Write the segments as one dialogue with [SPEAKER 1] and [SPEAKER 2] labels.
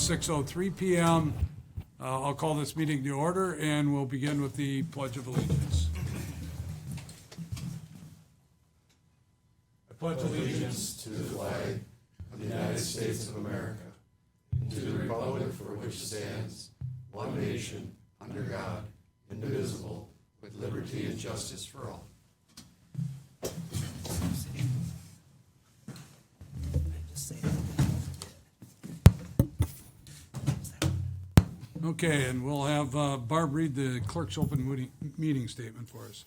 [SPEAKER 1] 6:03 p.m. I'll call this meeting to order, and we'll begin with the Pledge of Allegiance. I pledge allegiance
[SPEAKER 2] to the flag of the United States of America, and to the republic for which it stands, one nation, under God, indivisible, with liberty and justice for all.
[SPEAKER 1] Okay, and we'll have Barb read the clerk's open meeting statement for us.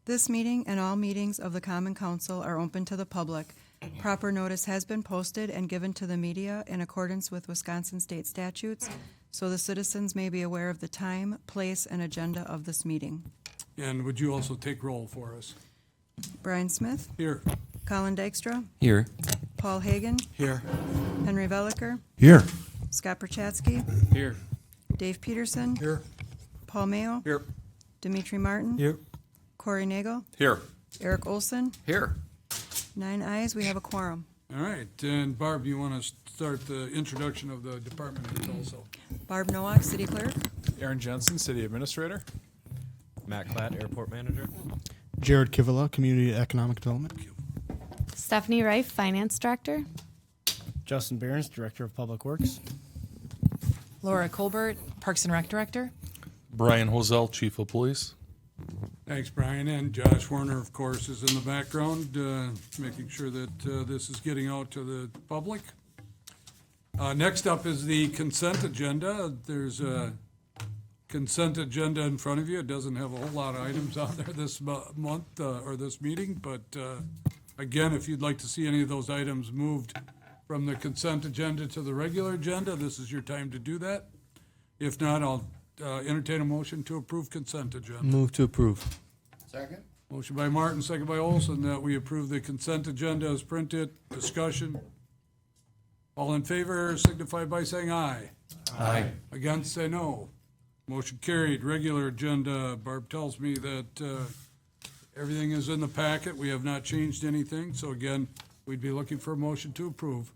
[SPEAKER 3] This meeting and all meetings of the Common Council are open to the public. Proper notice has been posted and given to the media in accordance with Wisconsin state statutes, so the citizens may be aware of the time, place, and agenda of this meeting.
[SPEAKER 1] And would you also take roll for us?
[SPEAKER 3] Brian Smith,
[SPEAKER 1] Here.
[SPEAKER 3] Colin Dykstra,
[SPEAKER 4] Here.
[SPEAKER 3] Paul Hagan,
[SPEAKER 4] Here.
[SPEAKER 3] Henry Veliker,
[SPEAKER 2] Here.
[SPEAKER 3] Scott Perchatsky,
[SPEAKER 4] Here.
[SPEAKER 3] Dave Peterson,
[SPEAKER 1] Here.
[SPEAKER 3] Paul Mayo,
[SPEAKER 4] Here.
[SPEAKER 3] Dimitri Martin,
[SPEAKER 4] Here.
[SPEAKER 3] Corey Nagel,
[SPEAKER 4] Here.
[SPEAKER 3] Eric Olson.
[SPEAKER 4] Here.
[SPEAKER 3] 9 ayes, we have a quorum.
[SPEAKER 1] All right, and Barb, you want to start the introduction of the department heads also?
[SPEAKER 3] Barb Nowak, City Clerk.
[SPEAKER 5] Aaron Jensen, City Administrator.
[SPEAKER 4] Matt Klatt, Airport Manager.
[SPEAKER 6] Jared Kivila, Community Economic Development.
[SPEAKER 7] Stephanie Reif, Finance Director.
[SPEAKER 6] Justin Behrens, Director of Public Works.
[SPEAKER 8] Laura Colbert, Parks and Rec Director.
[SPEAKER 9] Brian Hosell, Chief of Police.
[SPEAKER 1] Thanks, Brian. And Josh Werner, of course, is in the background, making sure that this is getting out to the public. Next up is the consent agenda. There's a consent agenda in front of you. It doesn't have a whole lot of items on there this month or this meeting, but again, if you'd like to see any of those items moved from the consent agenda to the regular agenda, this is your time to do that. If not, I'll entertain a motion to approve consent agenda.
[SPEAKER 6] Move to approve.
[SPEAKER 2] Second?
[SPEAKER 1] Motion by Martin, second by Olson, that we approve the consent agenda as printed. Discussion. All in favor signify by saying aye.
[SPEAKER 4] Aye.
[SPEAKER 1] Against, say no. Motion carried. Regular agenda, Barb tells me that everything is in the packet. We have not changed anything. So again, we'd be looking for a motion to approve.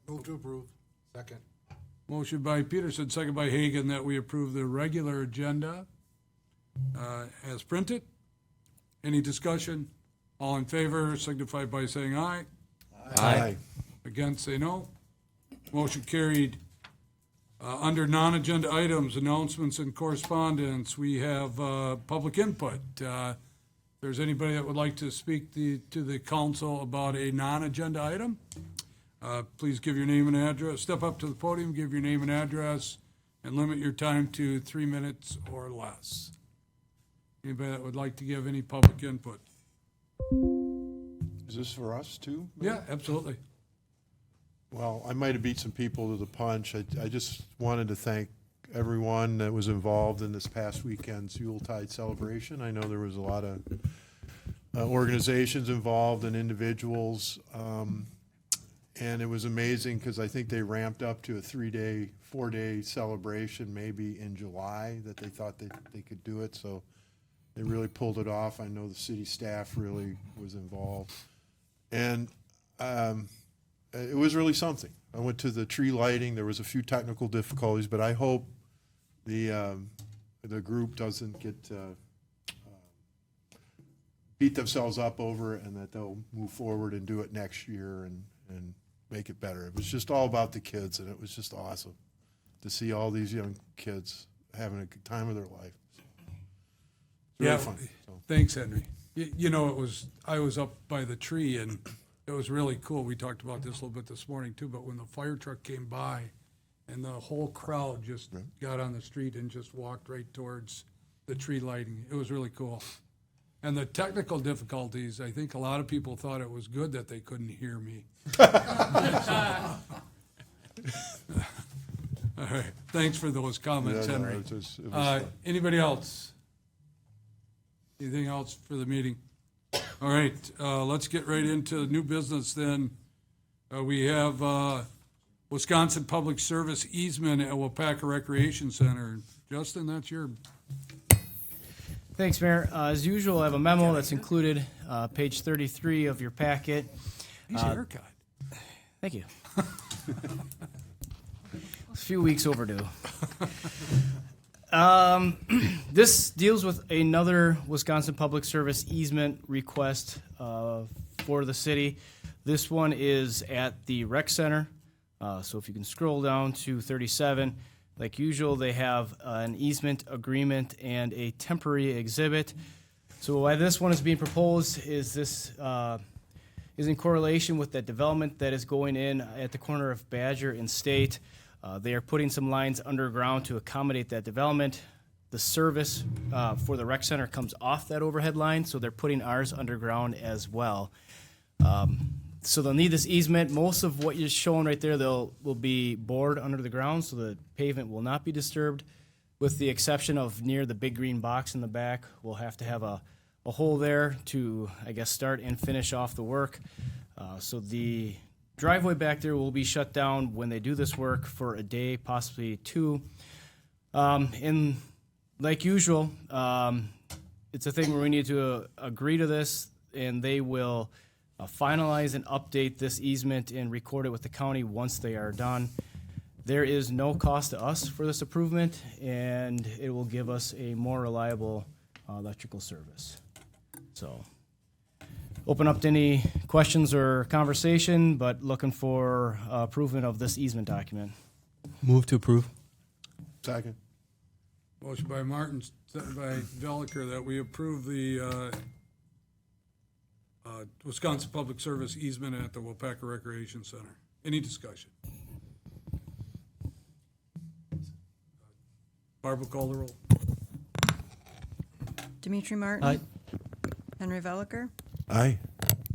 [SPEAKER 2] Move to approve. Second.
[SPEAKER 1] Motion by Peterson, second by Hagan, that we approve the regular agenda as printed. Any discussion? All in favor signify by saying aye.
[SPEAKER 4] Aye.
[SPEAKER 1] Against, say no. Motion carried. Under non-agenda items, announcements and correspondence, we have public input. If there's anybody that would like to speak to the council about a non-agenda item, please give your name and address. Step up to the podium, give your name and address, and limit your time to 3 minutes or less. Anybody that would like to give any public input?
[SPEAKER 10] Is this for us too?
[SPEAKER 1] Yeah, absolutely.
[SPEAKER 10] Well, I might have beat some people to the punch. I just wanted to thank everyone that was involved in this past weekend's Yuletide celebration. I know there was a lot of organizations involved and individuals. And it was amazing because I think they ramped up to a 4-day celebration maybe in July that they thought they could do it. So they really pulled it off. I know the city staff really was involved. And it was really something. I went to the tree lighting. There was a few technical difficulties, but I hope the group doesn't get beat themselves up over it and that they'll move forward and do it next year and make it better. It was just all about the kids, and it was just awesome to see all these young kids having a good time of their life. Really fun. So.
[SPEAKER 1] Thanks, Henry. You know, I was up by the tree, and it was really cool. We talked about this a little bit this morning too, but when the fire truck came by and the whole crowd just got on the street and just walked right towards the tree lighting, it was really cool. And the technical difficulties, I think a lot of people thought it was good that they couldn't hear me. All right. Thanks for those comments,
[SPEAKER 10] Yeah, no,
[SPEAKER 1] Henry.
[SPEAKER 10] it was fun.
[SPEAKER 1] Anybody else? Anything else for the meeting? All right, let's get right into new business then. We have Wisconsin Public Service easement at Waupaca Recreation Center. Justin, that's your...
[SPEAKER 11] Thanks, Mayor. As usual, I have a memo that's included, page 33 of your packet.
[SPEAKER 1] Nice haircut.
[SPEAKER 11] Thank you. a few weeks overdue. This deals with another Wisconsin Public Service easement request for the city. This one is at the rec center. So if you can scroll down to 37, like usual, they have an easement agreement and a temporary exhibit. So why this one is being proposed is this is in correlation with that development that is going in at the corner of Badger and State. They are putting some lines underground to accommodate that development. The service for the rec center comes off that overhead line, so they're putting ours underground as well. So they'll need this easement. Most of what you're showing right there, will be bored under the ground, so the pavement will not be disturbed, with the exception of near the big green box in the back. We'll have to have a hole there to, I guess, start and finish off the work. So the driveway back there will be shut down when they do this work for a day, possibly two. And like usual, it's a thing where we need to agree to this, and they will finalize and update this easement and record it with the county once they are done. There is no cost to us for this improvement, and it will give us a more reliable electrical service. So, open up to any questions or conversation, but looking for approval of this easement document.
[SPEAKER 6] Move to approve.
[SPEAKER 10] Second.
[SPEAKER 1] Motion by Martin, second by Veliker, that we approve the Wisconsin Public Service easement at the Waupaca Recreation Center. Any discussion? Barbara, call the roll.
[SPEAKER 3] Dimitri Martin.
[SPEAKER 6] Aye.
[SPEAKER 3] Henry Veliker.
[SPEAKER 10] Aye.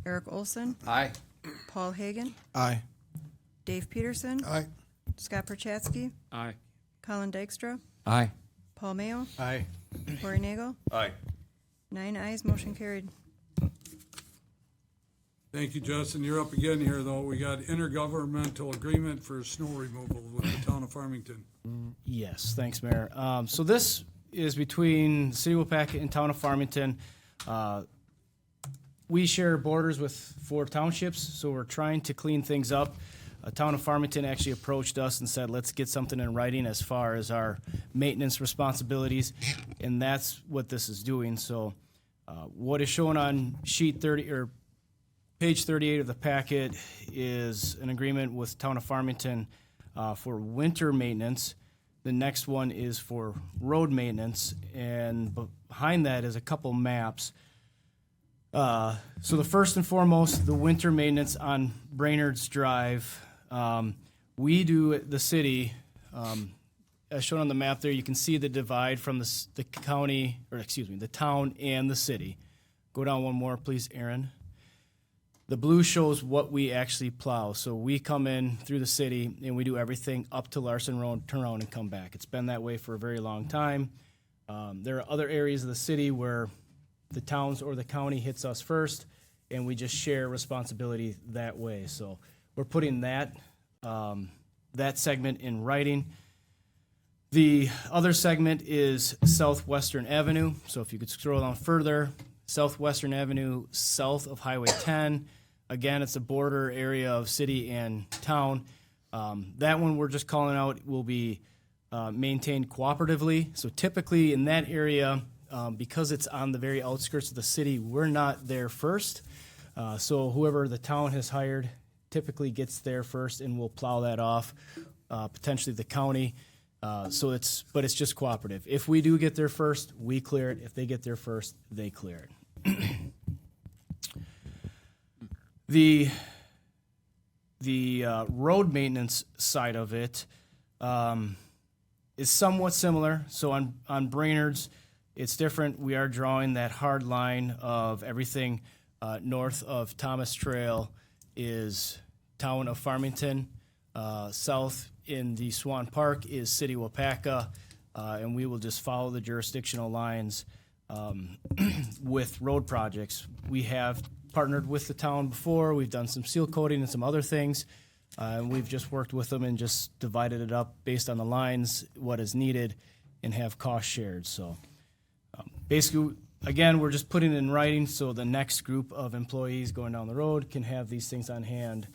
[SPEAKER 3] Eric Olson.
[SPEAKER 2] Aye.
[SPEAKER 3] Paul Hagan.
[SPEAKER 6] Aye.
[SPEAKER 3] Dave Peterson.
[SPEAKER 10] Aye.
[SPEAKER 3] Scott Perchatsky.
[SPEAKER 4] Aye.
[SPEAKER 3] Colin Dykstra.
[SPEAKER 4] Aye.
[SPEAKER 3] Paul Mayo.
[SPEAKER 6] Aye.
[SPEAKER 3] Corey Nagel.
[SPEAKER 4] Aye.
[SPEAKER 3] 9 ayes, motion carried.
[SPEAKER 1] Thank you, Justin. You're up again here, though. We got intergovernmental agreement for snow removal with the town of Farmington.
[SPEAKER 11] Yes, thanks, Mayor. So this is between City of Waupaca and Town of Farmington. We share borders with 4 townships, so we're trying to clean things up. Town of Farmington actually approached us and said, let's get something in writing as far as our maintenance responsibilities, and that's what this is doing. So what is shown on sheet 30 or page 38 of the packet is an agreement with Town of Farmington for winter maintenance. The next one is for road maintenance, and behind that is a couple maps. So the first and foremost, the winter maintenance on Brainerd's Drive. We do at the city, as shown on the map there, you can see the divide from the county, or excuse me, the town and the city. Go down one more, please, Aaron. The blue shows what we actually plow. So we come in through the city and we do everything up to Larson Road, turn around and come back. It's been that way for a very long time. There are other areas of the city where the towns or the county hits us first, and we just share responsibility that way. So we're putting that segment in writing. The other segment is Southwestern Avenue. So if you could scroll down further, Southwestern Avenue, south of Highway 10. Again, it's a border area of city and town. That one we're just calling out will be maintained cooperatively. So typically in that area, because it's on the very outskirts of the city, we're not there first. So whoever the town has hired typically gets there first, and we'll plow that off, potentially the county. But it's just cooperative. If we do get there first, we clear it. If they get there first, they clear it. The road maintenance side of it is somewhat similar. So on Brainerd's, it's different. We are drawing that hard line of everything north of Thomas Trail is town of Farmington. South in the Swan Park is City of Waupaca, and we will just follow the jurisdictional lines with road projects. We have partnered with the town before. We've done some seal coating and some other things. And we've just worked with them and just divided it up based on the lines, what is needed, and have cost shared. So basically, again, we're just putting it in writing so the next group of employees going down the road can have these things on hand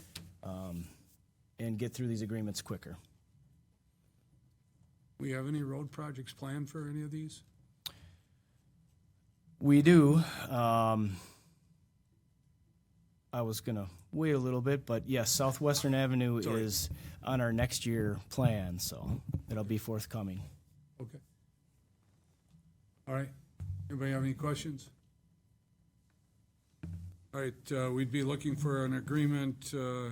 [SPEAKER 11] and get through these agreements quicker.
[SPEAKER 1] We have any road projects planned for any of these?
[SPEAKER 11] We do. I was gonna wait a little bit, but yes, Southwestern Avenue is on our next year plan, so it'll be forthcoming.
[SPEAKER 1] Okay. All right. Anybody have any questions? All right, we'd be looking for an agreement, oh,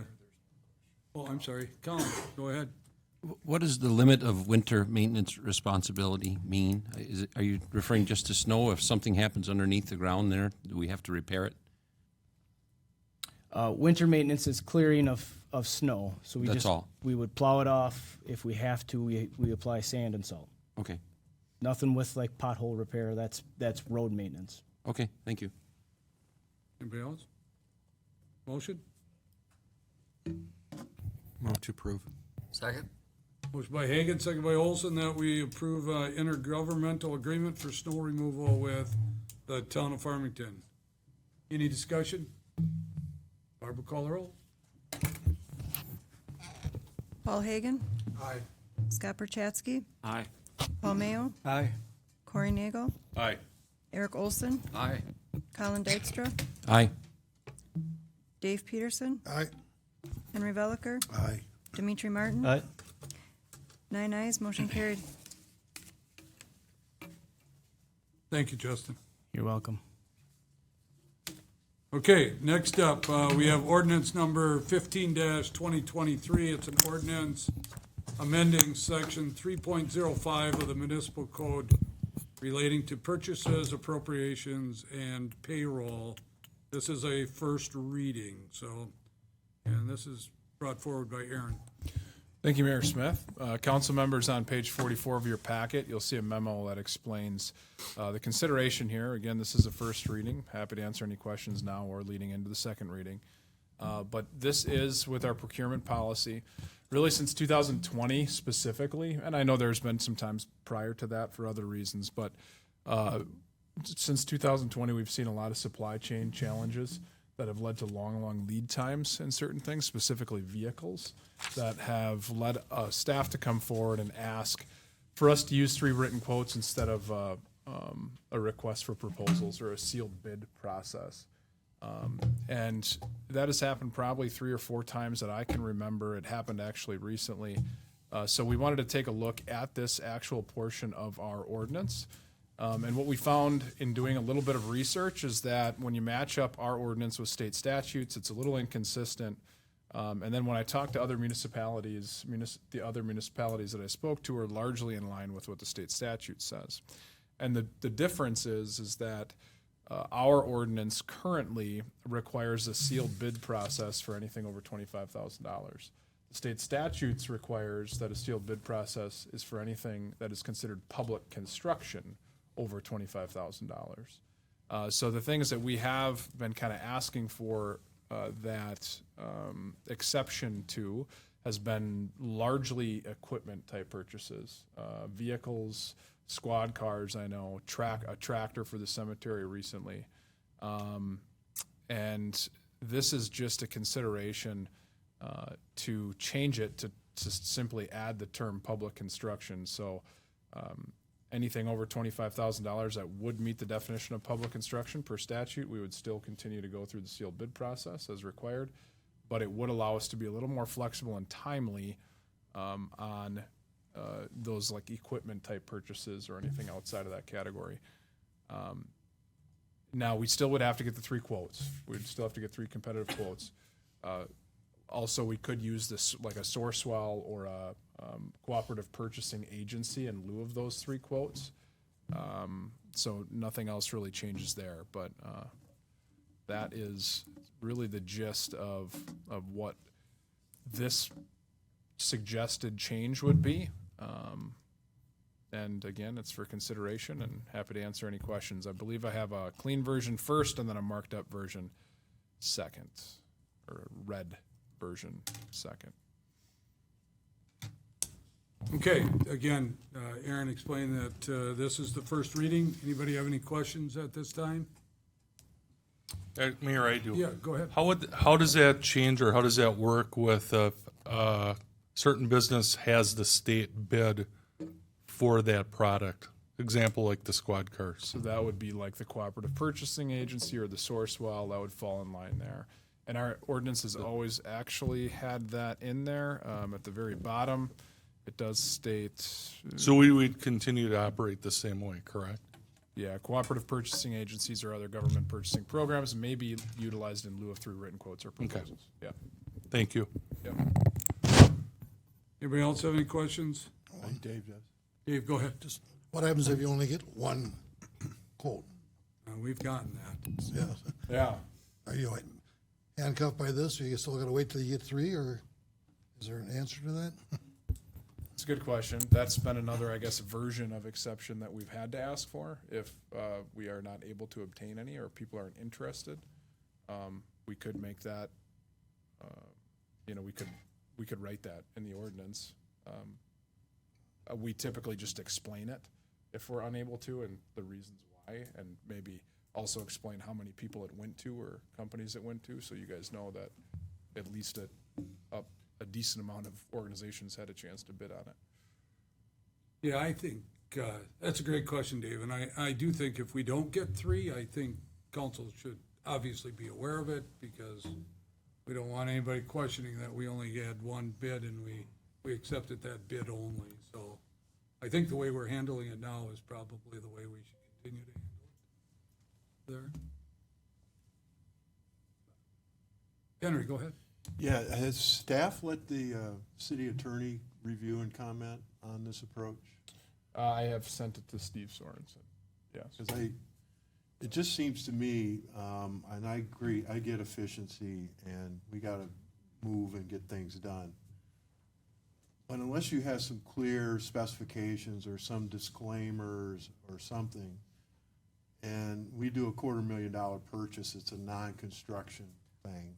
[SPEAKER 1] I'm sorry, Colin, go ahead.
[SPEAKER 2] What does the limit of winter maintenance responsibility mean? Are you referring just to snow? If something happens underneath the ground there, do we have to repair it?
[SPEAKER 11] Winter maintenance is clearing of snow, so
[SPEAKER 2] That's all.
[SPEAKER 11] we would plow it off. If we have to, we apply sand and salt.
[SPEAKER 2] Okay,
[SPEAKER 11] Nothing with like pothole repair. That's road maintenance.
[SPEAKER 2] okay, thank you.
[SPEAKER 1] Anybody else? Motion?
[SPEAKER 4] Move to approve.
[SPEAKER 2] Second.
[SPEAKER 1] Motion by Hagan, second by Olson, that we approve intergovernmental agreement for snow removal with the town of Farmington. Any discussion? Barbara, call the roll.
[SPEAKER 3] Paul Hagan,
[SPEAKER 1] Aye.
[SPEAKER 3] Scott Perchatsky,
[SPEAKER 2] Aye.
[SPEAKER 3] Paul Mayo,
[SPEAKER 6] Aye.
[SPEAKER 3] Corey Nagel,
[SPEAKER 9] Aye.
[SPEAKER 3] Eric Olson,
[SPEAKER 2] Aye.
[SPEAKER 3] Colin Dykstra,
[SPEAKER 2] Aye.
[SPEAKER 3] Dave Peterson,
[SPEAKER 10] Aye.
[SPEAKER 3] Henry Veliker,
[SPEAKER 10] Aye.
[SPEAKER 3] Dimitri Martin.
[SPEAKER 6] Aye.
[SPEAKER 3] 9 ayes, motion carried.
[SPEAKER 1] Thank you, Justin.
[SPEAKER 11] You're welcome.
[SPEAKER 1] Okay, next up, we have ordinance number 15-2023. It's an ordinance amending section 3.05 of the municipal code relating to purchases, appropriations, and payroll. This is a first reading, and this is brought forward by Aaron.
[SPEAKER 5] Thank you, Mayor Smith. Council members, on page 44 of your packet, you'll see a memo that explains the consideration here. Again, this is a first reading. Happy to answer any questions now or leading into the second reading. But this is with our procurement policy, really since 2020 specifically, and I know there's been some times prior to that for other reasons, but since 2020, we've seen a lot of supply chain challenges that have led to long lead times in certain things, specifically vehicles, that have led staff to come forward and ask for us to use 3 written quotes instead of a request for proposals or a sealed bid process. And that has happened probably 3 or 4 times that I can remember. It happened actually recently. So we wanted to take a look at this actual portion of our ordinance. And what we found in doing a little bit of research is that when you match up our ordinance with state statutes, it's a little inconsistent. And then when I talked to other municipalities, the other municipalities that I spoke to are largely in line with what the state statute says. And the difference is that our ordinance currently requires a sealed bid process for anything over $25,000. The state statutes requires that a sealed bid process is for anything that is considered public construction over $25,000. So the things that we have been kind of asking for that exception to has been largely equipment type purchases, vehicles, squad cars. I know a tractor for the cemetery recently, and this is just a consideration to change it to simply add the term public construction. So. Anything over $25,000 that would meet the definition of public construction per statute, we would still continue to go through the sealed bid process as required, but it would allow us to be a little more flexible and timely on those like equipment type purchases or anything outside of that category. Now, we still would have to get the 3 quotes. We'd still have to get 3 competitive quotes. Also, we could use this like a Sourcewell or a cooperative purchasing agency in lieu of those 3 quotes. So nothing else really changes there, but that is really the gist of what this suggested change would be. And again, it's for consideration and happy to answer any questions. I believe I have a clean version first and then a marked up version second, or a red version second.
[SPEAKER 1] Okay, again, Aaron explained that this is the first reading. Anybody have any questions at this time?
[SPEAKER 9] Mayor, I do.
[SPEAKER 1] Yeah, go ahead.
[SPEAKER 9] How does that change, or how does that work with certain business has the state bid for that product? Example, like the squad cars.
[SPEAKER 5] So that would be like the cooperative purchasing agency or the source well, that would fall in line there. And our ordinance has always actually had that in there. At the very bottom, it does state,
[SPEAKER 9] So we would continue to operate the same way, correct?
[SPEAKER 5] yeah, cooperative purchasing agencies or other government purchasing programs may be utilized in lieu of through written quotes or proposals. Yeah.
[SPEAKER 9] Thank you.
[SPEAKER 5] Yep.
[SPEAKER 1] Anybody else have any questions?
[SPEAKER 10] Dave does.
[SPEAKER 1] Dave, go ahead.
[SPEAKER 2] Just what happens if you only get one quote?
[SPEAKER 1] We've gotten that.
[SPEAKER 2] Yes.
[SPEAKER 5] Yeah.
[SPEAKER 2] Are you handcuffed by this, or you still got to wait till you get three, or is there an answer to that?
[SPEAKER 5] It's a good question. That's been another, I guess, version of exception that we've had to ask for if we are not able to obtain any or people aren't interested. We could make that, we could write that in the ordinance. We typically just explain it if we're unable to and the reasons why, and maybe also explain how many people it went to or companies it went to, so you guys know that at least a decent amount of organizations had a chance to bid on it.
[SPEAKER 1] Yeah, I think that's a great question, Dave, and I do think if we don't get three, I think council should obviously be aware of it, because we don't want anybody questioning that we only had one bid and we accepted that bid only. So I think the way we're handling it now is probably the way we should continue to handle it. There. Henry, go ahead.
[SPEAKER 10] Yeah, has staff let the city attorney review and comment on this approach?
[SPEAKER 5] I have sent it to Steve Sorensen, yes.
[SPEAKER 10] Because it just seems to me, and I agree, I get efficiency, and we got to move and get things done. But unless you have some clear specifications or some disclaimers or something, and we do a $250,000 purchase, it's a non-construction thing.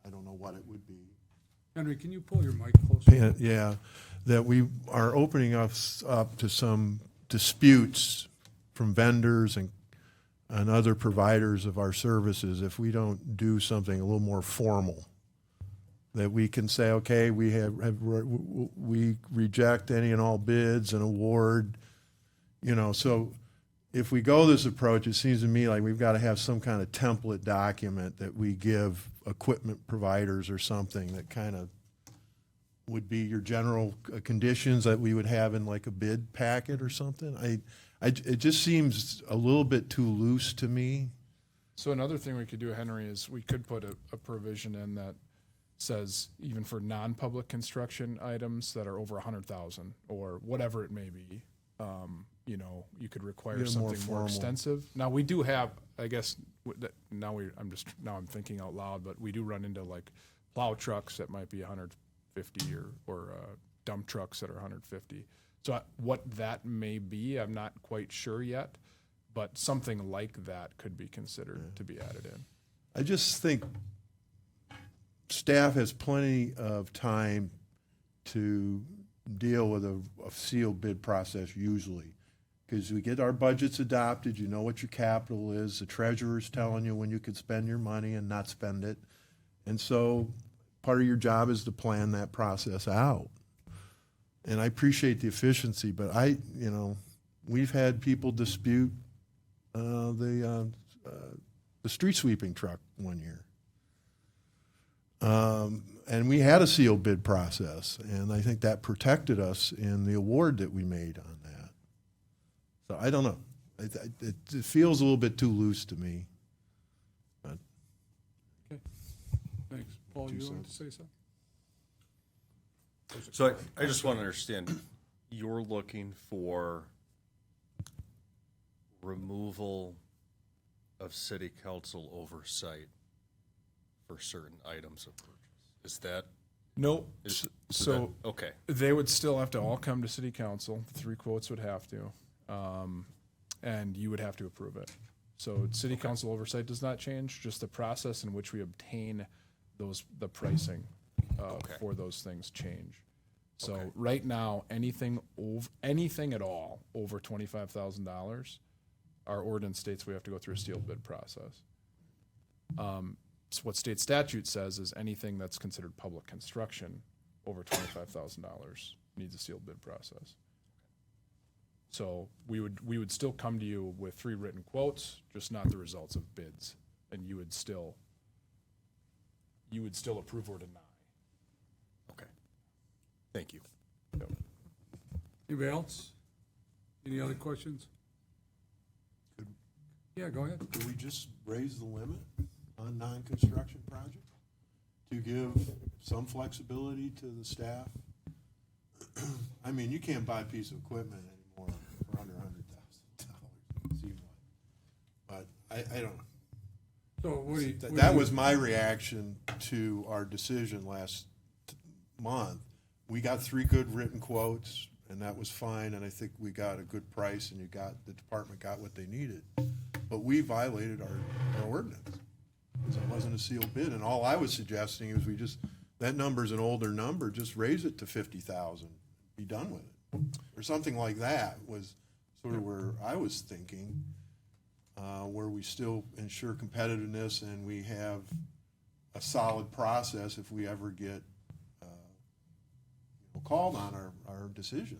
[SPEAKER 10] I don't know what it would be.
[SPEAKER 1] Henry, can you pull your mic closer?
[SPEAKER 10] Yeah, that we are opening us up to some disputes from vendors and other providers of our services if we don't do something a little more formal. That we can say, okay, we reject any and all bids and award, so if we go this approach, it seems to me like we've got to have some kind of template document that we give equipment providers or something that kind of would be your general conditions that we would have in like a bid packet or something. It just seems a little bit too loose to me.
[SPEAKER 5] So another thing we could do, Henry, is we could put a provision in that says even for non-public construction items that are over 100,000 or whatever it may be, you could require something more extensive. Now we do have, I guess, I'm thinking out loud, but we do run into like plow trucks that might be 150 or dump trucks that are 150. So what that may be, I'm not quite sure yet, but something like that could be considered to be added in.
[SPEAKER 10] I just think staff has plenty of time to deal with a sealed bid process usually, because we get our budgets adopted, you know what your capital is, the treasurer's telling you when you could spend your money and not spend it. And so part of your job is to plan that process out. And I appreciate the efficiency, but we've had people dispute the street sweeping truck one year. And we had a sealed bid process, and I think that protected us in the award that we made on that. So I don't know. It feels a little bit too loose to me. But
[SPEAKER 1] Okay, thanks. Paul, you want to say something?
[SPEAKER 12] So I just want to understand, you're looking for removal of city council oversight for certain items of purchase. Is that?
[SPEAKER 5] Nope.
[SPEAKER 12] Okay.
[SPEAKER 5] They would still have to all come to city council. The 3 quotes would have to, and you would have to approve it. So city council oversight does not change, just the process in which we obtain the pricing for those things change. So right now, anything at all over $25,000, our ordinance states we have to go through a sealed bid process. So what state statute says is anything that's considered public construction over $25,000 needs a sealed bid process. So we would still come to you with 3 written quotes, just not the results of bids, and you would still approve or deny.
[SPEAKER 12] Okay. Thank you.
[SPEAKER 5] Yep.
[SPEAKER 1] Anybody else? Any other questions? Yeah, go ahead.
[SPEAKER 10] Could we just raise the limit on non-construction projects to give some flexibility to the staff? I mean, you can't buy a piece of equipment anymore for under $100,000, it seems like. But I don't know.
[SPEAKER 1] So what do you?
[SPEAKER 10] That was my reaction to our decision last month. We got 3 good written quotes, and that was fine, and I think we got a good price, and the department got what they needed. But we violated our ordinance, because it wasn't a sealed bid, and all I was suggesting is that number's an older number, just raise it to 50,000, be done with it. Or something like that was sort of where I was thinking, where we still ensure competitiveness and we have a solid process if we ever get called on our decisions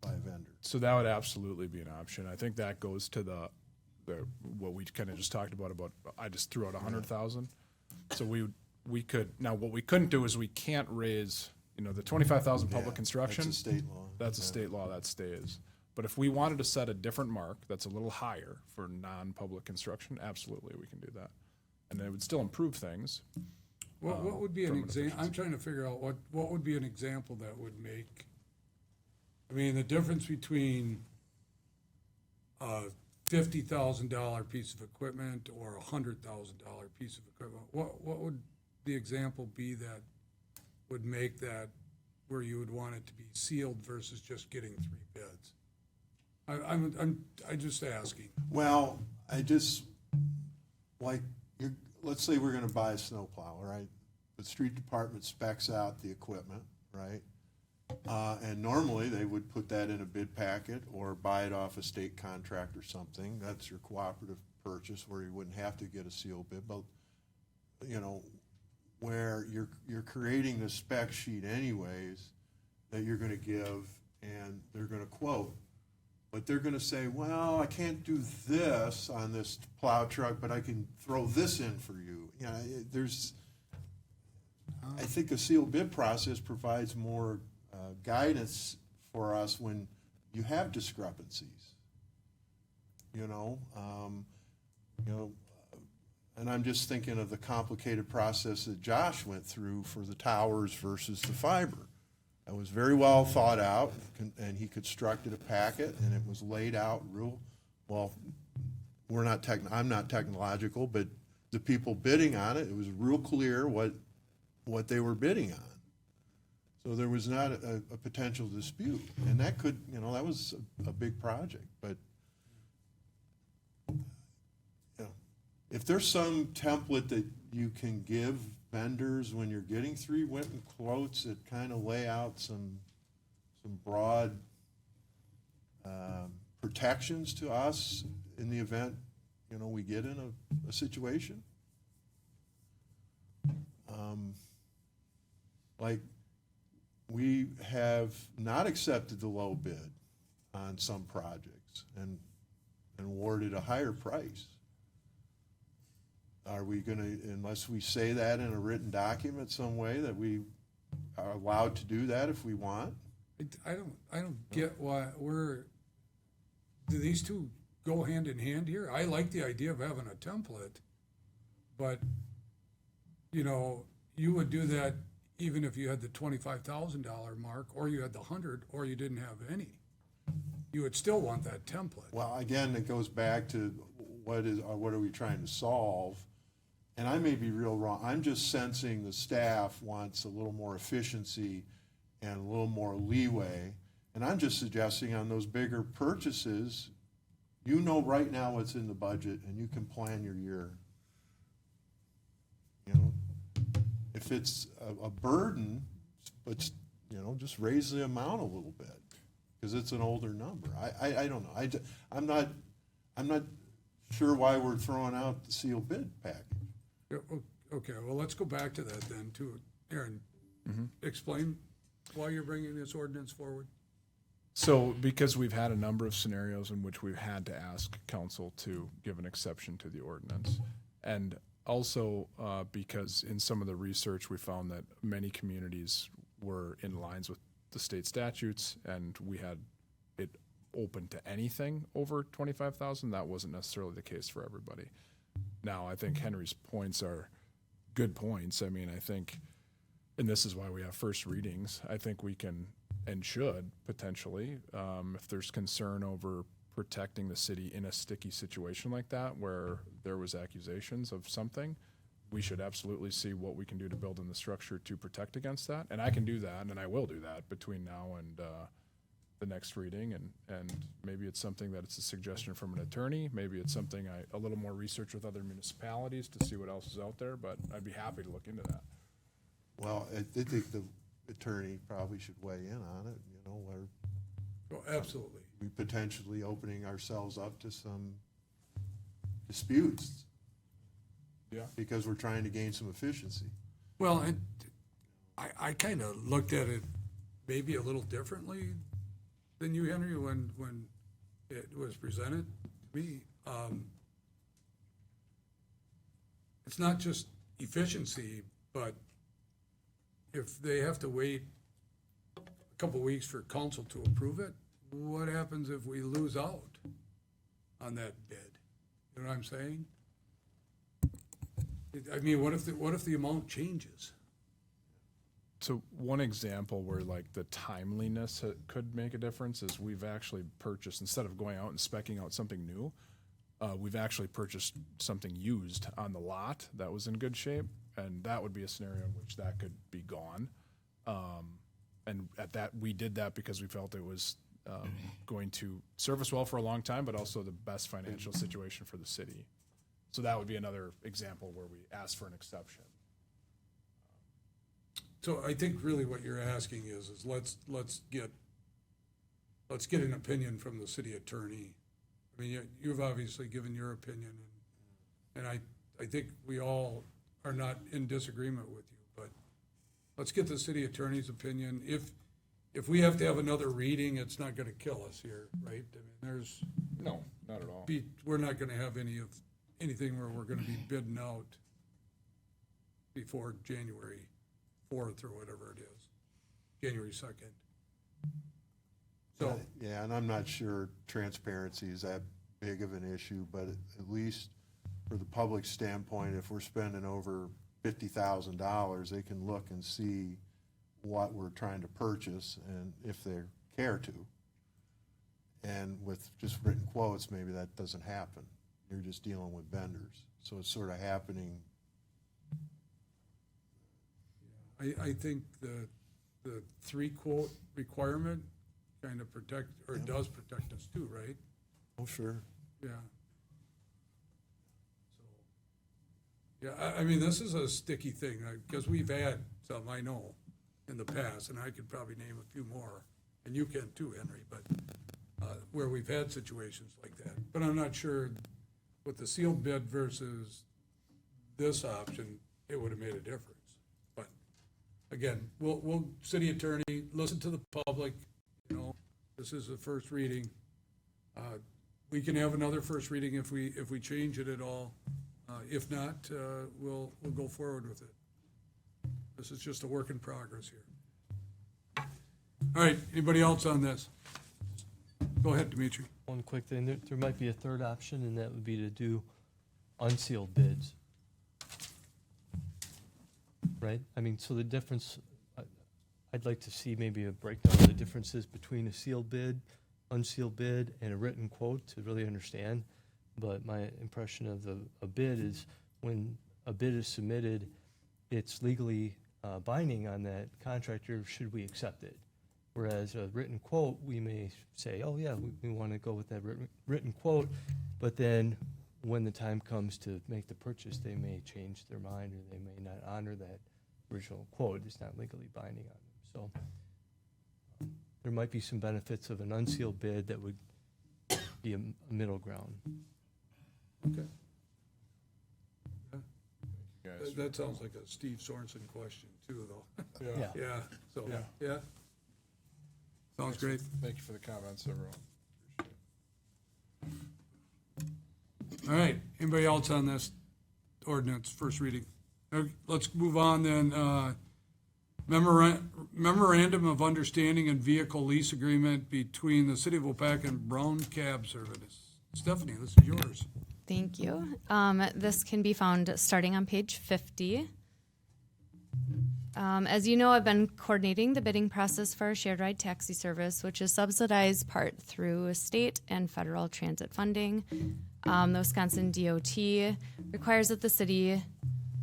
[SPEAKER 10] by a vendor.
[SPEAKER 5] So that would absolutely be an option. I think that goes to the what we kind of just talked about I just threw out 100,000. So we could, now what we couldn't do is we can't raise, the 25,000 public construction.
[SPEAKER 10] That's a state law.
[SPEAKER 5] That's a state law, that stays. But if we wanted to set a different mark that's a little higher for non-public construction, absolutely we can do that. And it would still improve things.
[SPEAKER 1] What would be an
[SPEAKER 5] from an
[SPEAKER 1] example? I'm trying to figure out what would be an example that would make, I mean, the difference between a $50,000 piece of equipment or a $100,000 piece of equipment. What would the example be that would make that where you would want it to be sealed versus just getting 3 bids? I'm just asking.
[SPEAKER 10] Well, let's say we're gonna buy a snowplow, right? The street department specs out the equipment, right? And normally they would put that in a bid packet or buy it off a state contract or something. That's your cooperative purchase where you wouldn't have to get a sealed bid, but, where you're creating the spec sheet anyways that you're gonna give and they're gonna quote. But they're gonna say, well, I can't do this on this plow truck, but I can throw this in for you. I think a sealed bid process provides more guidance for us when you have discrepancies. And I'm just thinking of the complicated process that Josh went through for the towers versus the fiber. It was very well thought out, and he constructed a packet, and it was laid out real well. I'm not technological, but the people bidding on it was real clear what they were bidding on. So there was not a potential dispute, and that could, that was a big project. But if there's some template that you can give vendors when you're getting 3 written quotes that kind of lay out some broad protections to us in the event, we get in a situation. Like, we have not accepted the low bid on some projects and awarded a higher price. Are we gonna, unless we say that in a written document some way, that we are allowed to do that if we want?
[SPEAKER 1] I don't get do these two go hand in hand here? I like the idea of having a template, but, you would do that even if you had the $25,000 mark, or you had the 100, or you didn't have any. You would still want that template.
[SPEAKER 10] Well, again, it goes back to what are we trying to solve? And I may be real wrong. I'm just sensing the staff wants a little more efficiency and a little more leeway. And I'm just suggesting on those bigger purchases, right now what's in the budget and you can plan your year. If it's a burden, but, just raise the amount a little bit because it's an older number. I don't know. I'm not sure why we're throwing out the sealed bid package.
[SPEAKER 1] Okay, well, let's go back to that then, too. Aaron, explain why you're bringing this ordinance forward.
[SPEAKER 5] So, because we've had a number of scenarios in which we've had to ask council to give an exception to the ordinance. And also, because in some of the research, we found that many communities were in lines with the state statutes, and we had it open to anything over 25,000. That wasn't necessarily the case for everybody. Now, I think Henry's points are good points. I mean, I think, and this is why we have first readings, I think we can and should potentially, if there's concern over protecting the city in a sticky situation like that where there was accusations of something, we should absolutely see what we can do to build in the structure to protect against that. And I can do that, and I will do that between now and the next reading. And maybe it's something that it's a suggestion from an attorney. Maybe it's something a little more research with other municipalities to see what else is out there, but I'd be happy to look into that.
[SPEAKER 10] Well, I think the attorney probably should weigh in on it, you know, where
[SPEAKER 1] Oh, absolutely.
[SPEAKER 10] we potentially opening ourselves up to some disputes.
[SPEAKER 5] Yeah.
[SPEAKER 10] Because we're trying to gain some efficiency.
[SPEAKER 1] Well, and I kind of looked at it maybe a little differently than you, Henry, when it was presented to me. It's not just efficiency, but if they have to wait a couple weeks for council to approve it, what happens if we lose out on that bid? You know what I'm saying? I mean, what if the amount changes?
[SPEAKER 5] So one example where like the timeliness could make a difference is we've actually purchased, instead of going out and speccing out something new, we've actually purchased something used on the lot that was in good shape, and that would be a scenario in which that could be gone. And at that, we did that because we felt it was going to serve us well for a long time, but also the best financial situation for the city. So that would be another example where we ask for an exception.
[SPEAKER 1] So I think really what you're asking is let's get an opinion from the city attorney. I mean, you've obviously given your opinion, and I think we all are not in disagreement with you, but let's get the city attorney's opinion. If we have to have another reading, it's not gonna kill us here, right? I mean,
[SPEAKER 5] No, not at all.
[SPEAKER 1] we're not gonna have anything where we're gonna be bidding out before January 4th or whatever it is, January 2nd. So,
[SPEAKER 10] Yeah, and I'm not sure transparency is that big of an issue, but at least for the public standpoint, if we're spending over $50,000, they can look and see what we're trying to purchase and if they care to. And with just written quotes, maybe that doesn't happen. You're just dealing with vendors. So it's sort of happening.
[SPEAKER 1] I think the 3-quote requirement kind of does protect us too, right?
[SPEAKER 10] Oh, sure.
[SPEAKER 1] Yeah. So, yeah, I mean, this is a sticky thing, because we've had some, I know, in the past, and I could probably name a few more, and you can too, Henry, but where we've had situations like that. But I'm not sure with the sealed bid versus this option, it would have made a difference. But again, we'll city attorney, listen to the public, you know, this is the first reading. We can have another first reading if we change it at all. If not, we'll go forward with it. This is just a work in progress here. All right, anybody else on this? Go ahead, Dimitri.
[SPEAKER 13] One quick thing, there might be a third option, and that would be to do unsealed bids. Right? I mean, so the difference, I'd like to see maybe a breakdown of the differences between a sealed bid, unsealed bid, and a written quote to really understand. But my impression of a bid is when a bid is submitted, it's legally binding on that contractor, should we accept it? Whereas a written quote, we may say, oh yeah, we want to go with that written quote, but then when the time comes to make the purchase, they may change their mind or they may not honor that original quote. It's not legally binding on them. So there might be some benefits of an unsealed bid that would be a middle ground.
[SPEAKER 1] Okay.
[SPEAKER 5] Guys.
[SPEAKER 1] That sounds like a Steve Sorensen question too, though.
[SPEAKER 5] Yeah.
[SPEAKER 1] Yeah, so,
[SPEAKER 5] Yeah.
[SPEAKER 1] yeah. Sounds great.
[SPEAKER 5] Thank you for the comments, everyone.
[SPEAKER 1] All right, anybody else on this ordinance, first reading? Okay, let's move on then. Memorandum of Understanding and Vehicle Lease Agreement between the City of Waupaca and Brown Cab Service. Stephanie, this is yours.
[SPEAKER 7] Thank you. This can be found starting on page 50. As you know, I've been coordinating the bidding process for our shared ride taxi service, which is subsidized part through state and federal transit funding. The Wisconsin DOT requires that the city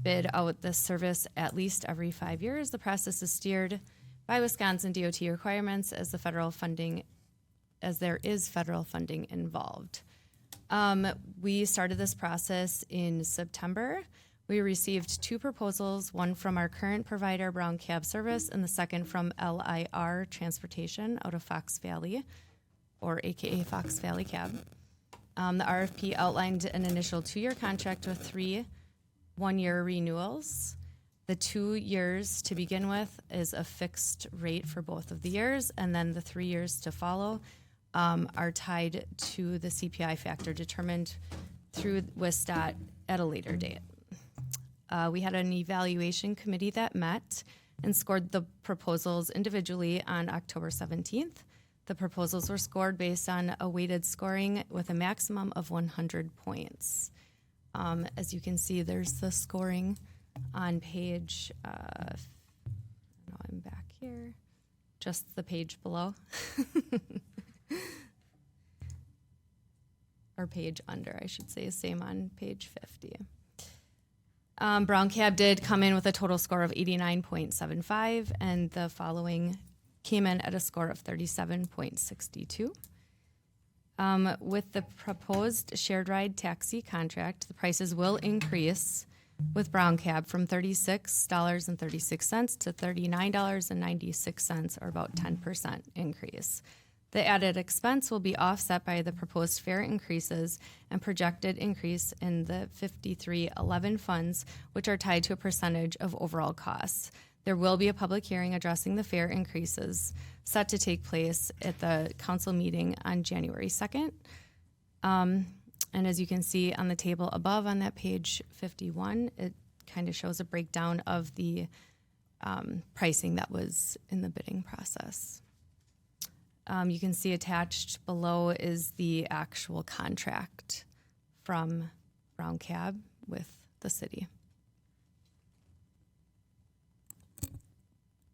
[SPEAKER 7] bid out this service at least every 5 years. The process is steered by Wisconsin DOT requirements as there is federal funding involved. We started this process in September. We received 2 proposals, one from our current provider, Brown Cab Service, and the second from LIR Transportation out of Fox Valley, or AKA Fox Valley Cab. The RFP outlined an initial 2-year contract with 3 one-year renewals. The 2 years to begin with is a fixed rate for both of the years, and then the 3 years to follow are tied to the CPI factor determined through WSDOT at a later date. We had an evaluation committee that met and scored the proposals individually on October 17th. The proposals were scored based on a weighted scoring with a maximum of 100 points. As you can see, there's the scoring on page, now I'm back here, just the page below. Or page under, I should say, same on page 50. Brown Cab did come in with a total score of 89.75, and the following came in at a score of 37.62. With the proposed shared ride taxi contract, the prices will increase with Brown Cab from $36.36 to $39.96, or about 10% increase. The added expense will be offset by the proposed fare increases and projected increase in the 5311 funds, which are tied to a percentage of overall costs. There will be a public hearing addressing the fare increases set to take place at the council meeting on January 2nd. And as you can see on the table above on that page 51, it kind of shows a breakdown of the pricing that was in the bidding process. You can see attached below is the actual contract from Brown Cab with the city.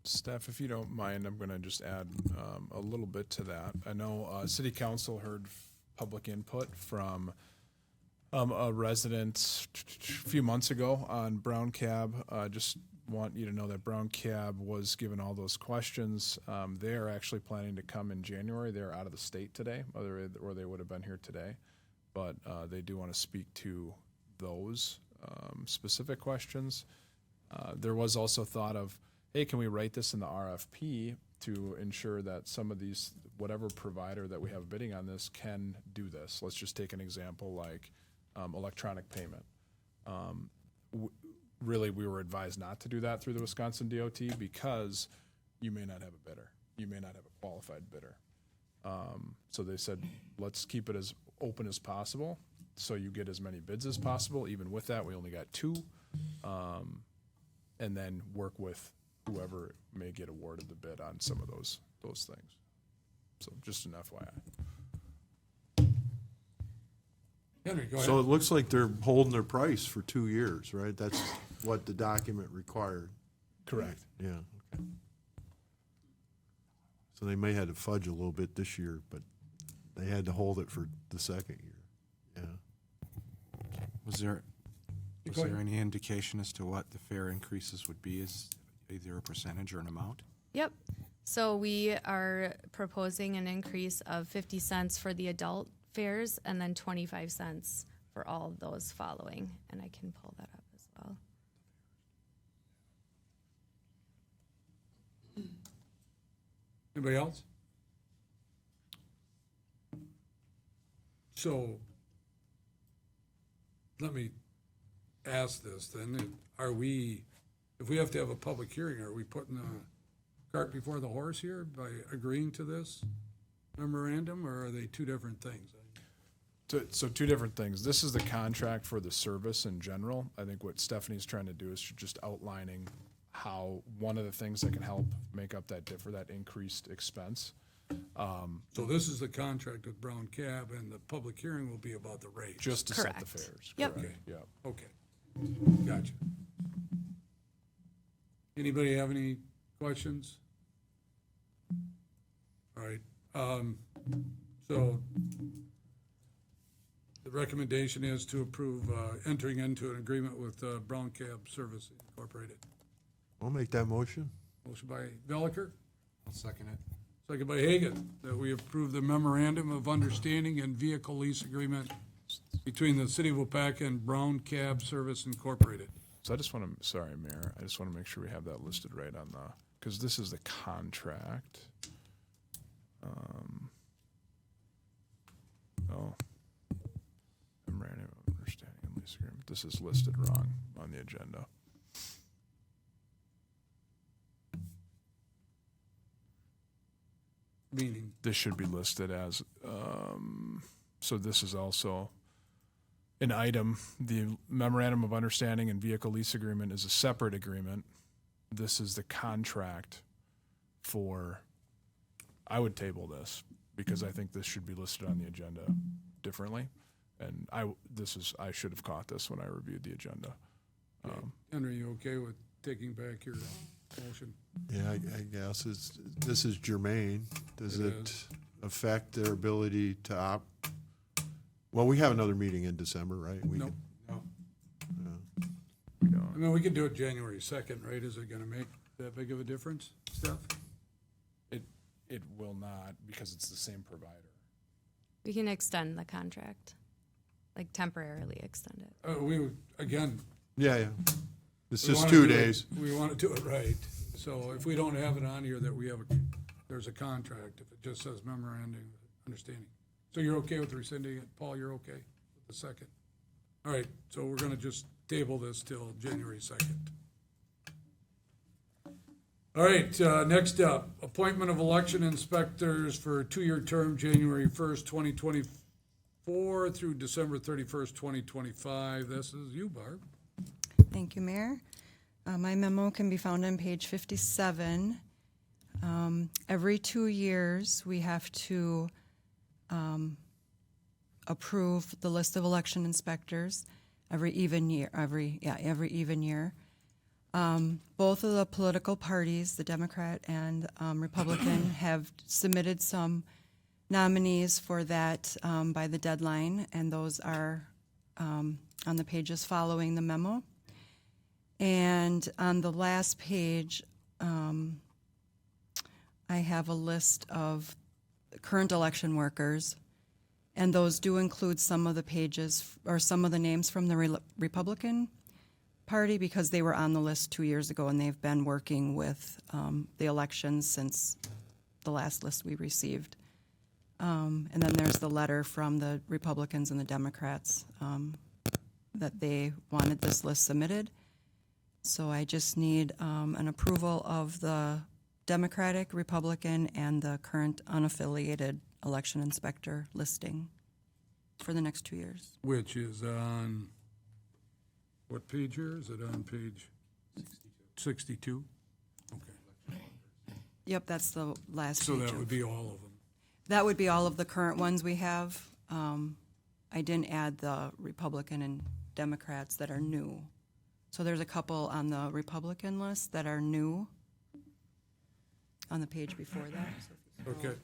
[SPEAKER 5] Steph, if you don't mind, I'm going to just add a little bit to that. I know City Council heard public input from a resident a few months ago on Brown Cab. Just want you to know that Brown Cab was given all those questions. They are actually planning to come in January. They're out of the state today, or they would have been here today. But they do want to speak to those specific questions. There was also thought of, hey, can we write this in the RFP to ensure that some of these, whatever provider that we have bidding on this can do this? Let's just take an example like electronic payment. Really, we were advised not to do that through the Wisconsin DOT because you may not have a bidder. You may not have a qualified bidder. So they said, let's keep it as open as possible so you get as many bids as possible. Even with that, we only got 2. And then work with whoever may get awarded the bid on some of those things. So just an FYI.
[SPEAKER 1] Henry, go ahead.
[SPEAKER 10] So it looks like they're holding their price for 2 years, right? That's what the document required.
[SPEAKER 5] Correct.
[SPEAKER 10] Yeah. Okay. So they may have to fudge a little bit this year, but they had to hold it for the second year. Yeah.
[SPEAKER 2] Was there
[SPEAKER 1] Go ahead.
[SPEAKER 2] any indication as to what the fare increases would be, as either a percentage or an amount?
[SPEAKER 7] Yep. So we are proposing an increase of 50 cents for the adult fares and then 25 cents for all of those following. And I can pull that up as well.
[SPEAKER 1] Anybody else? So, let me ask this then. Are we, if we have to have a public hearing, are we putting cart before the horse here by agreeing to this memorandum, or are they two different things?
[SPEAKER 5] So two different things. This is the contract for the service in general. I think what Stephanie's trying to do is just outlining how one of the things that can help make up that increased expense.
[SPEAKER 1] So this is the contract with Brown Cab, and the public hearing will be about the rates?
[SPEAKER 5] Just to set the
[SPEAKER 7] Correct.
[SPEAKER 5] fares.
[SPEAKER 7] Yep.
[SPEAKER 5] correct,
[SPEAKER 1] Okay.
[SPEAKER 5] Yeah.
[SPEAKER 1] Okay, gotcha. Anybody have any questions? All right, so the recommendation is to approve entering into an agreement with Brown Cab Service Incorporated.
[SPEAKER 10] I'll make that motion.
[SPEAKER 1] Motion by Veliker,
[SPEAKER 2] I'll second it.
[SPEAKER 1] second by Hagan, that we approve the memorandum of understanding and vehicle lease agreement between the City of Waupaca and Brown Cab Service Incorporated.
[SPEAKER 5] So I just want to, sorry, Mayor, I just want to make sure we have that listed right on the, because this is the contract. Oh. Memorandum of understanding and lease agreement. This is listed wrong on the agenda.
[SPEAKER 1] Meaning,
[SPEAKER 5] This should be listed as, so this is also an item. The memorandum of understanding and vehicle lease agreement is a separate agreement. This is the contract for, I would table this because I think this should be listed on the agenda differently. And I should have caught this when I reviewed the agenda.
[SPEAKER 1] Henry, you okay with taking back your motion?
[SPEAKER 10] Yeah, I guess this is germane. Does
[SPEAKER 1] It
[SPEAKER 10] it
[SPEAKER 1] is.
[SPEAKER 10] affect their ability to well, we have another meeting in December, right?
[SPEAKER 1] Nope.
[SPEAKER 10] No.
[SPEAKER 1] I mean, we could do it January 2nd, right? Is it going to make that big of a difference, Steph?
[SPEAKER 5] It will not because it's the same provider.
[SPEAKER 7] We can extend the contract, like temporarily extend it.
[SPEAKER 1] Again.
[SPEAKER 10] Yeah. It's
[SPEAKER 1] we
[SPEAKER 10] just
[SPEAKER 1] wanna
[SPEAKER 10] 2
[SPEAKER 1] do it-
[SPEAKER 10] days.
[SPEAKER 1] We want to do it right. So if we don't have it on here that we have there's a contract, if it just says memorandum of understanding. So you're okay with rescinding it? Paul, you're okay with the second? All right, so we're going to just table this till January 2nd. All right, next up, appointment of election inspectors for a 2-year term, January 1st, 2024 through December 31st, 2025. This is you, Barb.
[SPEAKER 3] Thank you, Mayor. My memo can be found on page 57. Every 2 years, we have to approve the list of election inspectors every even year. Both of the political parties, the Democrat and Republican, have submitted some nominees for that by the deadline, and those are on the pages following the memo. And on the last page, I have a list of current election workers, and those do include some of the pages or some of the names from the Republican Party because they were on the list 2 years ago, and they've been working with the elections since the last list we received. And then there's the letter from the Republicans and the Democrats that they wanted this list submitted. So I just need an approval of the Democratic, Republican, and the current unaffiliated election inspector listing for the next 2 years.
[SPEAKER 1] Which is on, what page here? Is it on page 62? Okay.
[SPEAKER 3] Yep, that's the last
[SPEAKER 1] So
[SPEAKER 3] page.
[SPEAKER 1] that
[SPEAKER 3] of-
[SPEAKER 1] would be all of them.
[SPEAKER 3] That would be all of the current ones we have. I didn't add the Republican and Democrats that are new. So there's a couple on the Republican list that are new on the page before that. So if you scroll-
[SPEAKER 1] Okay.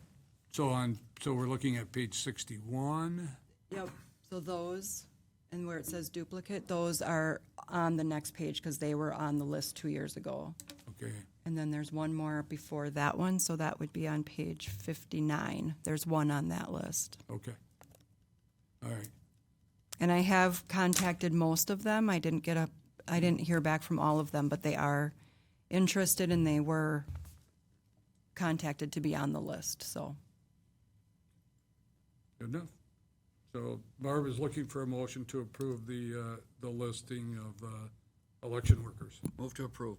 [SPEAKER 1] So we're looking at page 61.
[SPEAKER 3] Yep, so those, and where it says duplicate, those are on the next page because they were on the list 2 years ago.
[SPEAKER 1] Okay.
[SPEAKER 3] And then there's one more before that one, so that would be on page 59. There's one on that list.
[SPEAKER 1] Okay. All right.
[SPEAKER 3] And I have contacted most of them. I didn't hear back from all of them, but they are interested and they were contacted to be on the list, so.
[SPEAKER 1] Good enough. So Barb is looking for a motion to approve the listing of election workers.
[SPEAKER 2] Move to approve.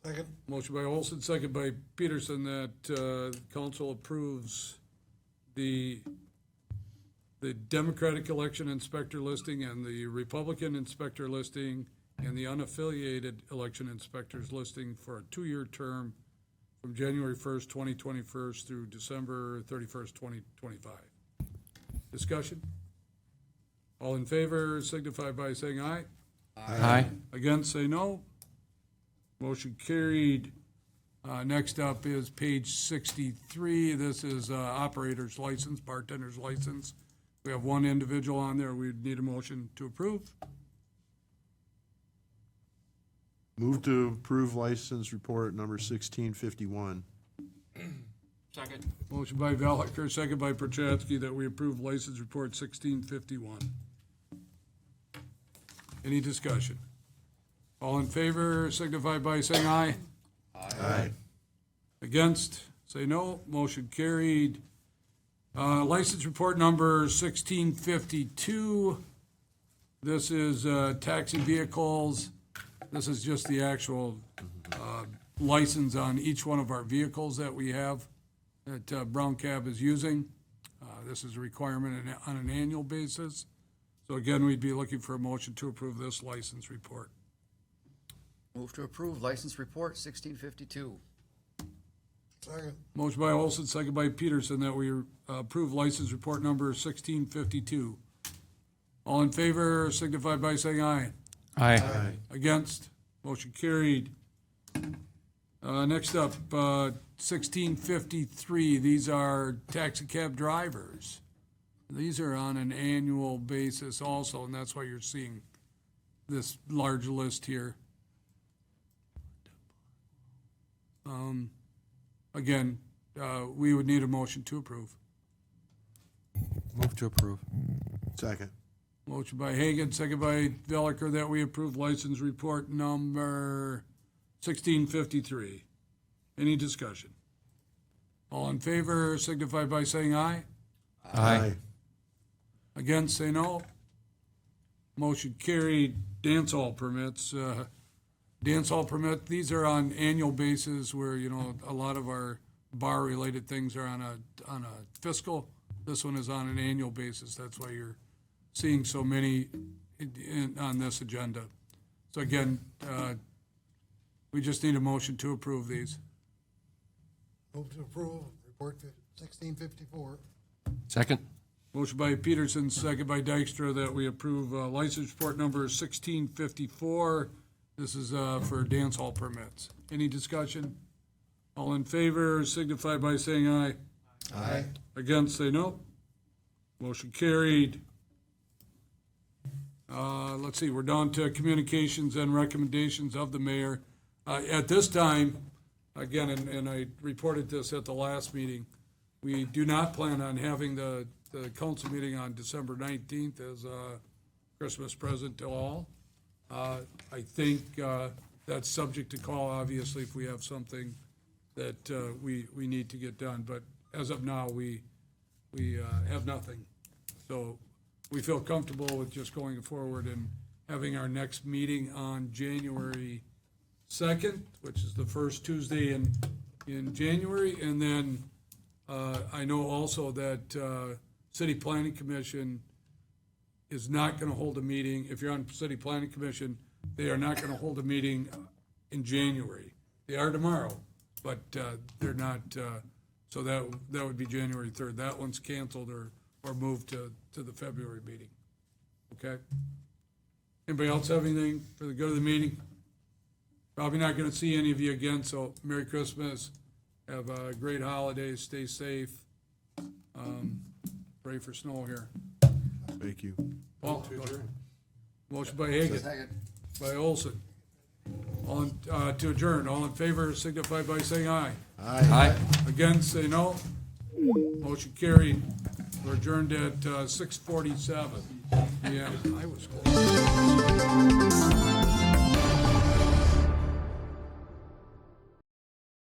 [SPEAKER 2] Second.
[SPEAKER 1] Motion by Olson, second by Peterson, that council approves the Democratic election inspector listing and the Republican inspector listing and the unaffiliated election inspectors listing for a 2-year term from January 1st, 2021 through December 31st, 2025. Discussion? All in favor signify by saying aye.
[SPEAKER 4] Aye.
[SPEAKER 1] Against, say no. Motion carried. Next up is page 63. This is operator's license, bartender's license. We have one individual on there. We need a motion to approve.
[SPEAKER 10] Move to approve license report number 1651.
[SPEAKER 2] Second.
[SPEAKER 1] Motion by Veliker, second by Prochatsky, that we approve license report 1651. Any discussion? All in favor signify by saying aye.
[SPEAKER 10] Aye.
[SPEAKER 1] Against, say no. Motion carried. License report number 1652. This is taxi vehicles. This is just the actual license on each one of our vehicles that we have that Brown Cab is using. This is a requirement on an annual basis. So again, we'd be looking for a motion to approve this license report.
[SPEAKER 2] Move to approve license report 1652. Second.
[SPEAKER 1] Motion by Olson, second by Peterson, that we approve license report number 1652. All in favor signify by saying aye.
[SPEAKER 4] Aye.
[SPEAKER 1] Against, motion carried. Next up, 1653, these are taxi cab drivers. These are on an annual basis also, and that's why you're seeing this large list here. Again, we would need a motion to approve.
[SPEAKER 4] Move to approve.
[SPEAKER 10] Second.
[SPEAKER 1] Motion by Hagan, second by Veliker, that we approve license report number 1653. Any discussion? All in favor signify by saying aye.
[SPEAKER 4] Aye.
[SPEAKER 1] Against, say no. Motion carried. Dance hall permits. Dance hall permit, these are on annual basis where, you know, a lot of our bar-related things are on a fiscal. This one is on an annual basis. That's why you're seeing so many on this agenda. So again, we just need a motion to approve these.
[SPEAKER 2] Move to approve report 1654.
[SPEAKER 4] Second.
[SPEAKER 1] Motion by Peterson, second by Dykstra, that we approve license report number 1654. This is for dance hall permits. Any discussion? All in favor signify by saying aye.
[SPEAKER 2] Aye.
[SPEAKER 1] Against, say no. Motion carried. Let's see, we're down to communications and recommendations of the mayor. At this time, again, and I reported this at the last meeting, we do not plan on having the council meeting on December 19th as a Christmas present to all. I think that's subject to call, obviously, if we have something that we need to get done. But as of now, we have nothing. So we feel comfortable with just going forward and having our next meeting on January 2nd, which is the first Tuesday in January. And then I know also that City Planning Commission is not going to hold a meeting. If you're on City Planning Commission, they are not going to hold a meeting in January. They are tomorrow, but they're not. So that would be January 3rd. That one's canceled or moved to the February meeting. Okay? Anybody else have anything for the good of the meeting? Probably not going to see any of you again, so Merry Christmas. Have a great holiday. Stay safe. Pray for snow here.
[SPEAKER 10] Thank you.
[SPEAKER 1] Paul, motion by Hagan,
[SPEAKER 2] Second.
[SPEAKER 1] by Olson. All in, to adjourn. All in favor signify by saying aye.
[SPEAKER 4] Aye.
[SPEAKER 1] Against, say no. Motion carried. We're adjourned at 6:47. Yeah, I was close.